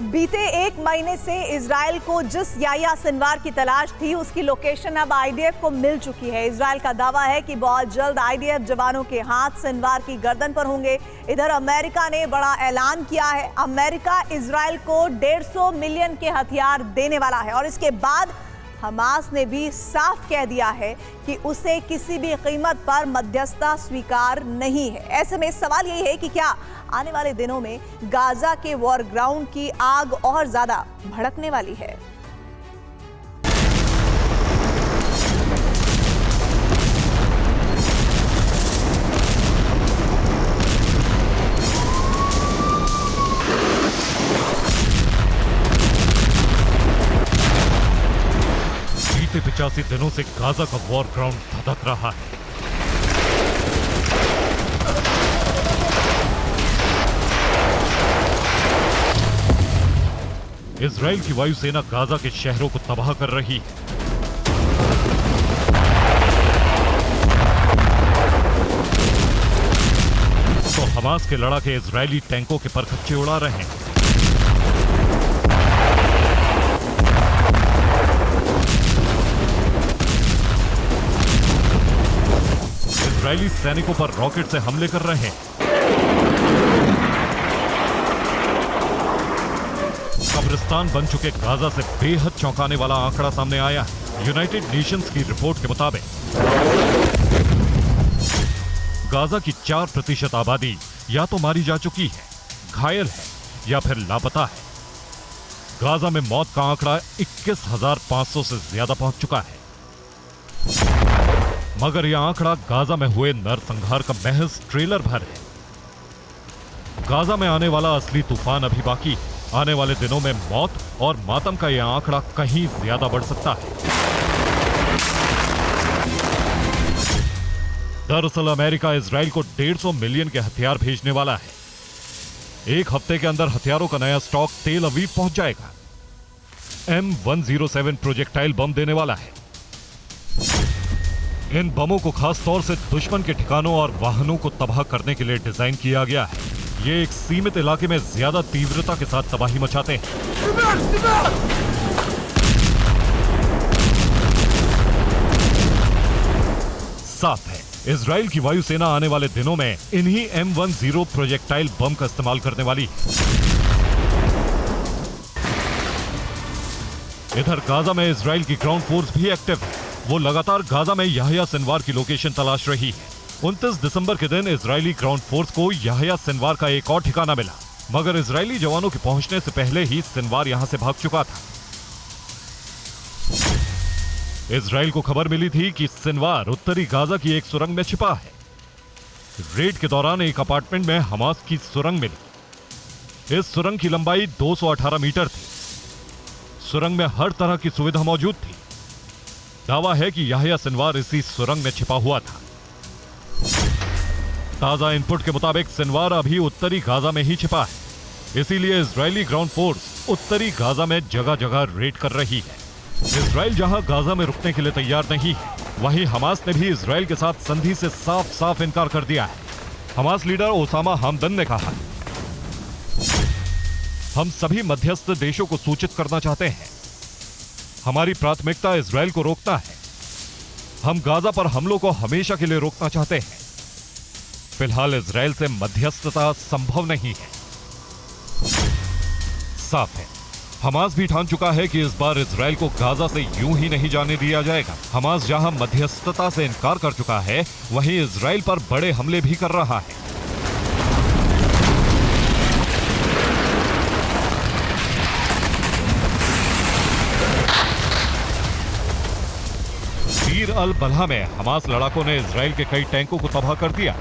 बीते एक महीने से इजराइल को जिस याह्या सिनवार की तलाश थी उसकी लोकेशन अब आईडीएफ को मिल चुकी है। इजराइल का दावा है कि बहुत जल्द आईडीएफ जवानों के हाथ सिनवार की गर्दन पर होंगे। इधर अमेरिका ने बड़ा ऐलान किया है। अमेरिका इजराइल को 150 मिलियन के हथियार देने वाला है और इसके बाद हमास ने भी साफ कह दिया है कि उसे किसी भी कीमत पर मध्यस्थता स्वीकार नहीं है। ऐसे में सवाल यही है कि क्या आने वाले दिनों में गाजा के वॉर ग्राउंड की आग और ज्यादा भड़कने वाली है। बीते 85 दिनों से गाजा का वॉर ग्राउंड धधक रहा है। इजराइल की वायुसेना गाजा के शहरों को तबाह कर रही है। तो हमास के लड़ाके इजरायली टैंकों के परखच्चे उड़ा रहे हैं। इजरायली सैनिकों पर रॉकेट से हमले कर रहे हैं। कब्रिस्तान बन चुके गाजा से बेहद चौंकाने वाला आंकड़ा सामने आया है। यूनाइटेड नेशंस की रिपोर्ट के मुताबिक गाजा की 4% आबादी या तो मारी जा चुकी है, घायल है या फिर लापता है। गाजा में मौत का आंकड़ा 21,500 से ज्यादा पहुंच चुका है। मगर यह आंकड़ा गाजा में हुए नरसंहार का महज ट्रेलर भर है। गाजा में आने वाला असली तूफान अभी बाकी है। आने वाले दिनों में मौत और मातम का यह आंकड़ा कहीं ज्यादा बढ़ सकता है। दरअसल अमेरिका इजराइल को 150 मिलियन के हथियार भेजने वाला है। एक हफ्ते के अंदर हथियारों का नया स्टॉक तेल अवीव पहुंच जाएगा। M107 प्रोजेक्टाइल बम देने वाला है। इन बमों को खास तौर से दुश्मन के ठिकानों और वाहनों को तबाह करने के लिए डिजाइन किया गया है। ये एक सीमित इलाके में ज्यादा तीव्रता के साथ तबाही मचाते हैं। साफ है, इजराइल की वायुसेना आने वाले दिनों में इन्हीं M10 प्रोजेक्टाइल बम का इस्तेमाल करने वाली है। इधर गाजा में इजराइल की ग्राउंड फोर्स भी एक्टिव है। वो लगातार गाजा में याह्या सिनवार की लोकेशन तलाश रही है। 29 दिसंबर के दिन इजरायली ग्राउंड फोर्स को याह्या सिनवार का एक और ठिकाना मिला, मगर इजरायली जवानों के पहुंचने से पहले ही सिनवार यहां से भाग चुका था। इजराइल को खबर मिली थी कि सिनवार उत्तरी गाजा की एक सुरंग में छिपा है। रेड के दौरान एक अपार्टमेंट में हमास की सुरंग मिली। इस सुरंग की लंबाई 218 मीटर थी। सुरंग में हर तरह की सुविधा मौजूद थी। दावा है कि याह्या सिनवार इसी सुरंग में छिपा हुआ था। ताजा इनपुट के मुताबिक सिनवार अभी उत्तरी गाजा में ही छिपा है। इसीलिए इजरायली ग्राउंड फोर्स उत्तरी गाजा में जगह जगह रेड कर रही है। इजराइल जहां गाजा में रुकने के लिए तैयार नहीं है, वहीं हमास ने भी इजराइल के साथ संधि से साफ साफ इनकार कर दिया है। हमास लीडर ओसामा हमदन ने कहा, हम सभी मध्यस्थ देशों को सूचित करना चाहते हैं। हमारी प्राथमिकता इजराइल को रोकना है। हम गाजा पर हमलों को हमेशा के लिए रोकना चाहते हैं। फिलहाल इजराइल से मध्यस्थता संभव नहीं है। साफ है, हमास भी ठान चुका है कि इस बार इजराइल को गाजा से यूं ही नहीं जाने दिया जाएगा। हमास जहां मध्यस्थता से इनकार कर चुका है, वहीं इजराइल पर बड़े हमले भी कर रहा है। बीर अल बल्हा में हमास लड़ाकों ने इजराइल के कई टैंकों को तबाह कर दिया।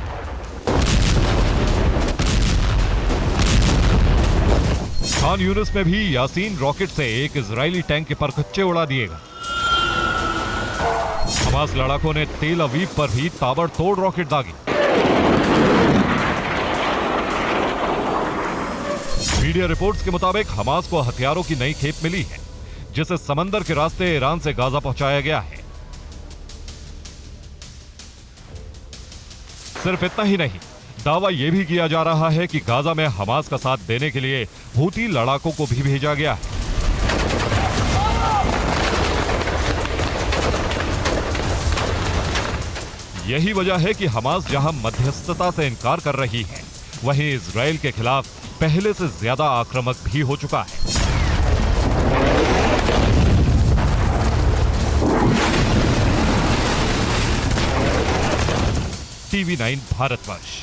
खान यूनिस में भी यासीन रॉकेट से एक इजरायली टैंक के परखच्चे उड़ा दिएगा। हमास लड़ाकों ने तेल अवीव पर भी ताबड़तोड़ रॉकेट दागी। मीडिया रिपोर्ट्स के मुताबिक हमास को हथियारों की नई खेप मिली है, जिसे समंदर के रास्ते ईरान से गाजा पहुंचाया गया है। सिर्फ इतना ही नहीं, दावा यह भी किया जा रहा है कि गाजा में हमास का साथ देने के लिए हूती लड़ाकों को भी भेजा गया है। यही वजह है कि हमास जहां मध्यस्थता से इनकार कर रही है, वहीं इजराइल के खिलाफ पहले से ज्यादा आक्रामक भी हो चुका है। TV9 भारतवर्ष।